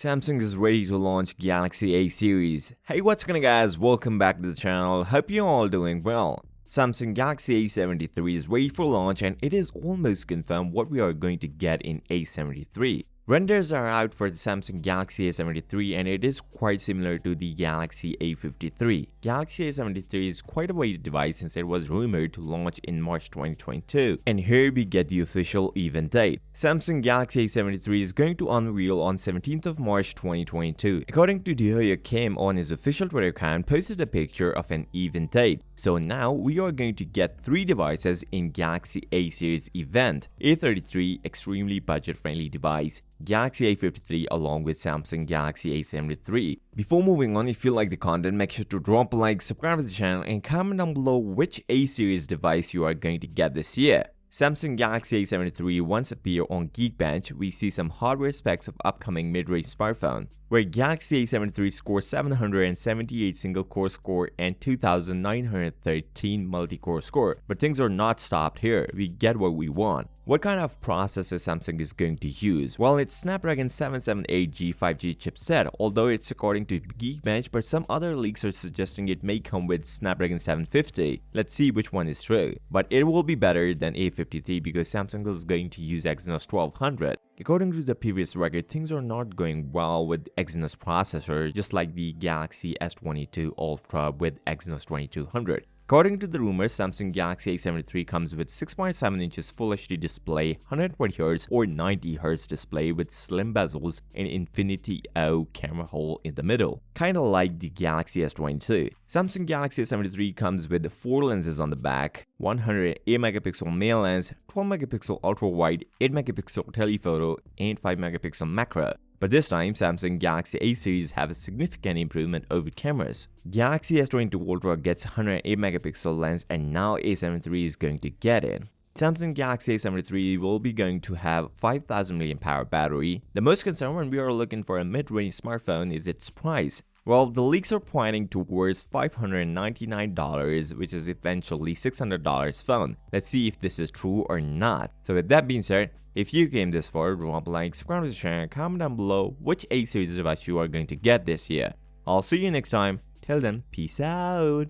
Samsung is ready to launch Galaxy A series. Hey, what's going on guys, welcome back to the channel, hope you're all doing well. Samsung Galaxy A73 is ready for launch and it is almost confirmed what we are going to get in A73. Renders are out for the Samsung Galaxy A73 and it is quite similar to the Galaxy A53. Galaxy A73 is quite a weighted device since it was rumored to launch in March 2022. And here we get the official event date. Samsung Galaxy A73 is going to unveil on 17th of March 2022. According to Dehoya Kim on his official Twitter account posted a picture of an event date. So now we are going to get 3 devices in Galaxy A series event. A33 extremely budget-friendly device, Galaxy A53 along with Samsung Galaxy A73. Before moving on, if you like the content, make sure to drop a like, subscribe to the channel and comment down below which A series device you are going to get this year. Samsung Galaxy A73 once appeared on Geekbench. We see some hardware specs of upcoming mid-range smartphone, where Galaxy A73 scores 778 single-core score and 2913 multi-core score. But things are not stopped here, we get what we want. What kind of processor Samsung is going to use? Well, it's Snapdragon 778G 5G chipset, although it's according to Geekbench, but some other leaks are suggesting it may come with Snapdragon 750. Let's see which one is true. But it will be better than A53 because Samsung is going to use Exynos 1200. According to the previous record, things are not going well with Exynos processor, just like the Galaxy S22 Ultra with Exynos 2200. According to the rumors, Samsung Galaxy A73 comes with 6.7 inches Full HD display, 120Hz or 90Hz display with slim bezels and Infinity O camera hole in the middle, kinda like the Galaxy S22. Samsung Galaxy A73 comes with 4 lenses on the back, 108MP main lens, 12MP ultra wide, 8MP telephoto, and 5MP macro. But this time, Samsung Galaxy A series have a significant improvement over cameras. Galaxy S22 Ultra gets 108MP lens and now A73 is going to get it. Samsung Galaxy A73 will be going to have 5000 mAh battery. The most concern when we are looking for a mid-range smartphone is its price. Well, the leaks are pointing towards $599, which is eventually $600 phone. Let's see if this is true or not. So with that being said, if you came this far, drop a like, subscribe to the channel, comment down below which A series device you are going to get this year. I'll see you next time. Till then, peace out.